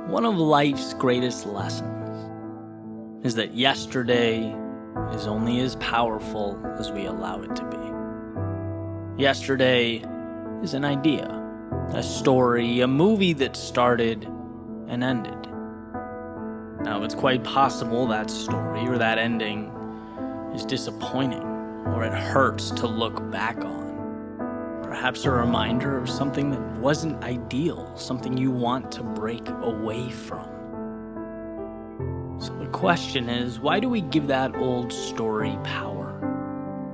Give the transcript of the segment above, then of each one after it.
One of life's greatest lessons is that yesterday is only as powerful as we allow it to be. Yesterday is an idea, a story, a movie that started and ended. Now, it's quite possible that story or that ending is disappointing, or it hurts to look back on. Perhaps a reminder of something that wasn't ideal, something you want to break away from. So the question is, why do we give that old story power?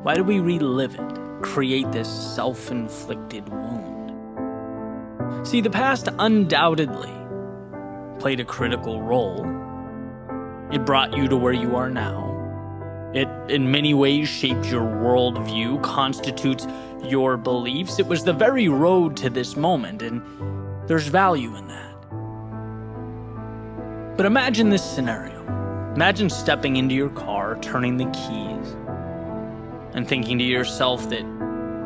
Why do we relive it, create this self-inflicted wound? See, the past undoubtedly played a critical role. It brought you to where you are now. It, in many ways, shaped your worldview, constitutes your beliefs. It was the very road to this moment, and there's value in that. But imagine this scenario. Imagine stepping into your car, turning the keys, and thinking to yourself that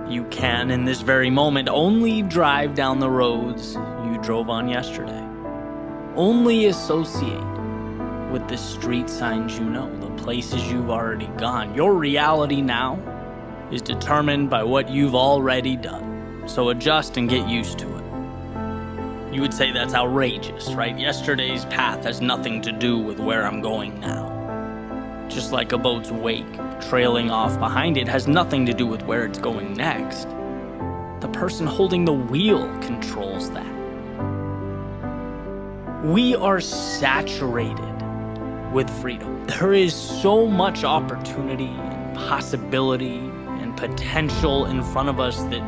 you can, in this very moment, only drive down the roads you drove on yesterday. Only associate with the street signs you know, the places you've already gone. Your reality now is determined by what you've already done. So adjust and get used to it. You would say that's outrageous, right? Yesterday's path has nothing to do with where I'm going now. Just like a boat's wake trailing off behind it has nothing to do with where it's going next. The person holding the wheel controls that. We are saturated with freedom. There is so much opportunity and possibility and potential in front of us that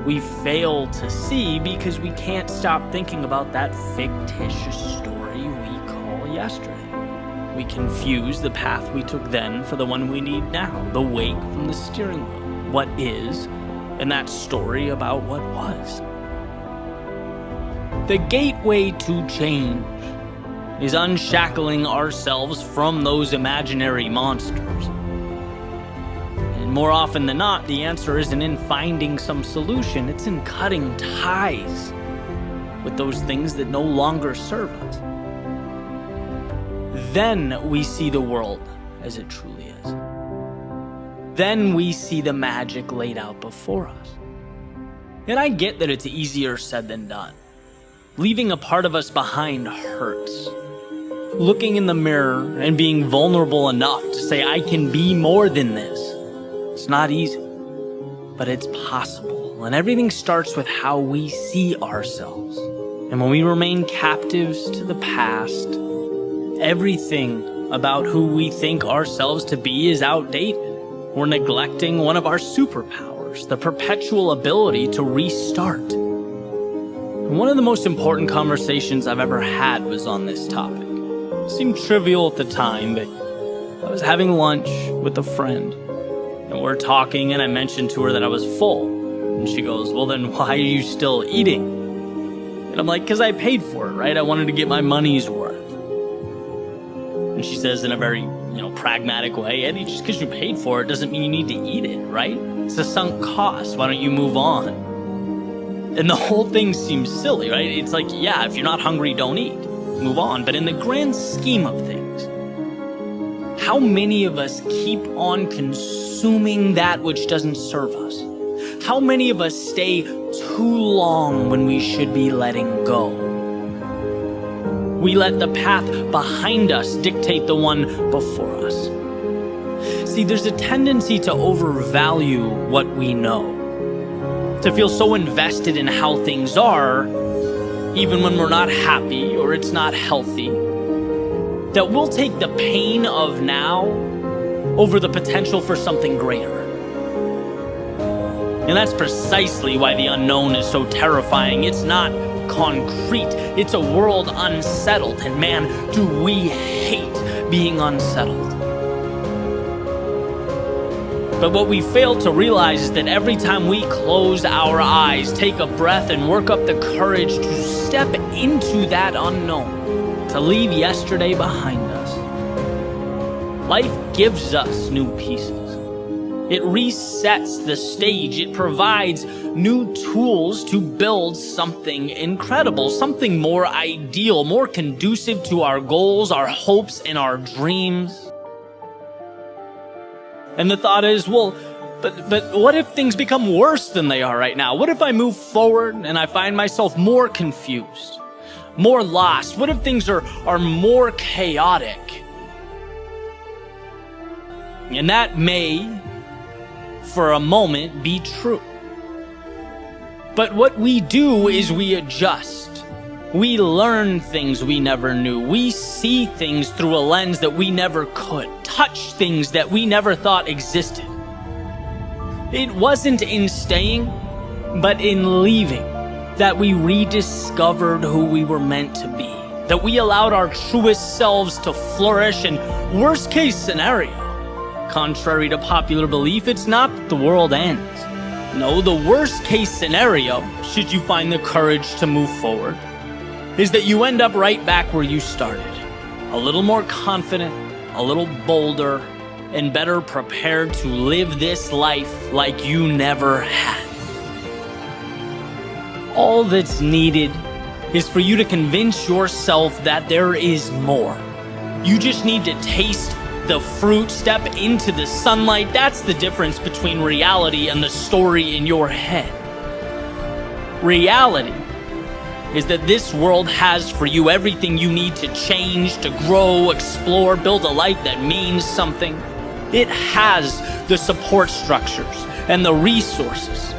we fail to see because we can't stop thinking about that fictitious story we call yesterday. We confuse the path we took then for the one we need now, the wake from the steering wheel, what is, and that story about what was. The gateway to change is unshackling ourselves from those imaginary monsters. And more often than not, the answer isn't in finding some solution, it's in cutting ties with those things that no longer serve us. Then we see the world as it truly is. Then we see the magic laid out before us. And I get that it's easier said than done. Leaving a part of us behind hurts. Looking in the mirror and being vulnerable enough to say, I can be more than this. It's not easy, but it's possible. And everything starts with how we see ourselves. And when we remain captives to the past, everything about who we think ourselves to be is outdated. We're neglecting one of our superpowers, the perpetual ability to restart. And one of the most important conversations I've ever had was on this topic. It seemed trivial at the time, but I was having lunch with a friend, and we're talking, and I mentioned to her that I was full. And she goes, well, then why are you still eating? And I'm like, because I paid for it, right? I wanted to get my money's worth. And she says in a very, pragmatic way, Eddie, just because you paid for it doesn't mean you need to eat it, right? It's a sunk cost. Why don't you move on? And the whole thing seems silly, right? It's like, yeah, if you're not hungry, don't eat. Move on. But in the grand scheme of things, how many of us keep on consuming that which doesn't serve us? How many of us stay too long when we should be letting go? We let the path behind us dictate the one before us. See, there's a tendency to overvalue what we know, to feel so invested in how things are, even when we're not happy or it's not healthy, that we'll take the pain of now over the potential for something greater. And that's precisely why the unknown is so terrifying. It's not concrete. It's a world unsettled. And man, do we hate being unsettled. But what we fail to realize is that every time we close our eyes, take a breath, and work up the courage to step into that unknown, to leave yesterday behind us, life gives us new pieces. It resets the stage. It provides new tools to build something incredible, something more ideal, more conducive to our goals, our hopes, and our dreams. And the thought is, well, but what if things become worse than they are right now? What if I move forward and I find myself more confused, more lost? What if things are more chaotic? And that may, for a moment, be true. But what we do is we adjust. We learn things we never knew. We see things through a lens that we never could. Touch things that we never thought existed. It wasn't in staying, but in leaving, that we rediscovered who we were meant to be. That we allowed our truest selves to flourish, and worst case scenario, contrary to popular belief, it's not that the world ends. No, the worst case scenario, should you find the courage to move forward, is that you end up right back where you started. A little more confident, a little bolder, and better prepared to live this life like you never had. All that's needed is for you to convince yourself that there is more. You just need to taste the fruit, step into the sunlight. That's the difference between reality and the story in your head. Reality is that this world has for you everything you need to change, to grow, explore, build a life that means something. It has the support structures and the resources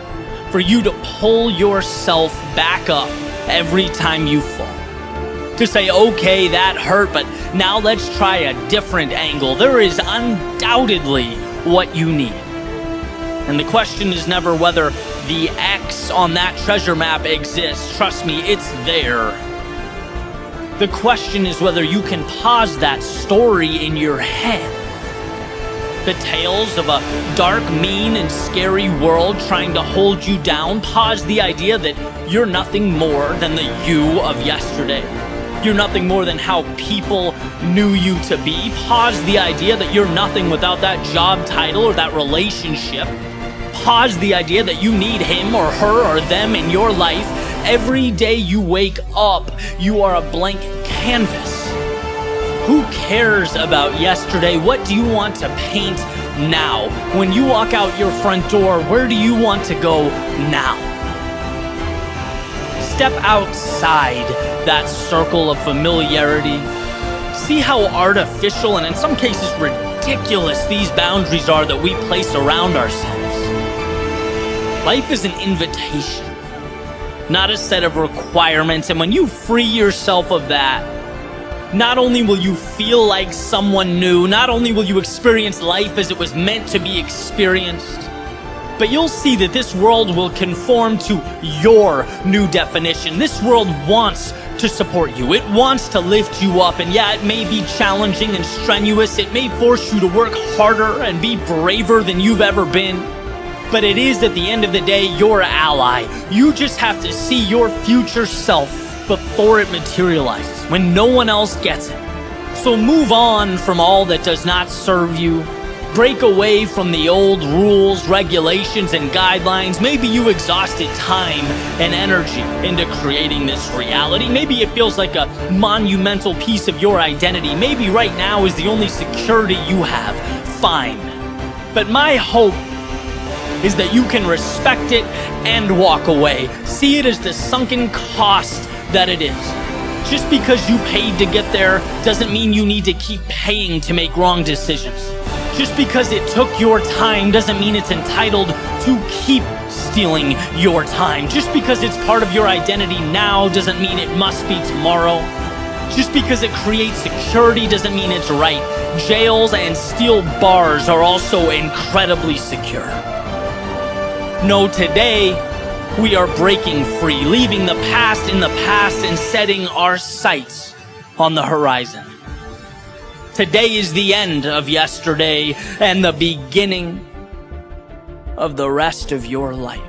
for you to pull yourself back up every time you fall. To say, okay, that hurt, but now let's try a different angle. There is undoubtedly what you need. And the question is never whether the X on that treasure map exists. Trust me, it's there. The question is whether you can pause that story in your head. The tales of a dark, mean, and scary world trying to hold you down. Pause the idea that you're nothing more than the you of yesterday. You're nothing more than how people knew you to be. Pause the idea that you're nothing without that job title or that relationship. Pause the idea that you need him or her or them in your life. Every day you wake up, you are a blank canvas. Who cares about yesterday? What do you want to paint now? When you walk out your front door, where do you want to go now? Step outside that circle of familiarity. See how artificial and in some cases ridiculous these boundaries are that we place around ourselves. Life is an invitation, not a set of requirements. And when you free yourself of that, not only will you feel like someone new, not only will you experience life as it was meant to be experienced, but you'll see that this world will conform to your new definition. This world wants to support you. It wants to lift you up. And yeah, it may be challenging and strenuous. It may force you to work harder and be braver than you've ever been. But it is, at the end of the day, your ally. You just have to see your future self before it materializes, when no one else gets it. So move on from all that does not serve you. Break away from the old rules, regulations, and guidelines. Maybe you exhausted time and energy into creating this reality. Maybe it feels like a monumental piece of your identity. Maybe right now is the only security you have. Fine. But my hope is that you can respect it and walk away. See it as the sunken cost that it is. Just because you paid to get there doesn't mean you need to keep paying to make wrong decisions. Just because it took your time doesn't mean it's entitled to keep stealing your time. Just because it's part of your identity now doesn't mean it must be tomorrow. Just because it creates security doesn't mean it's right. Jails and steel bars are also incredibly secure. No, today, we are breaking free, leaving the past in the past and setting our sights on the horizon. Today is the end of yesterday and the beginning of the rest of your life.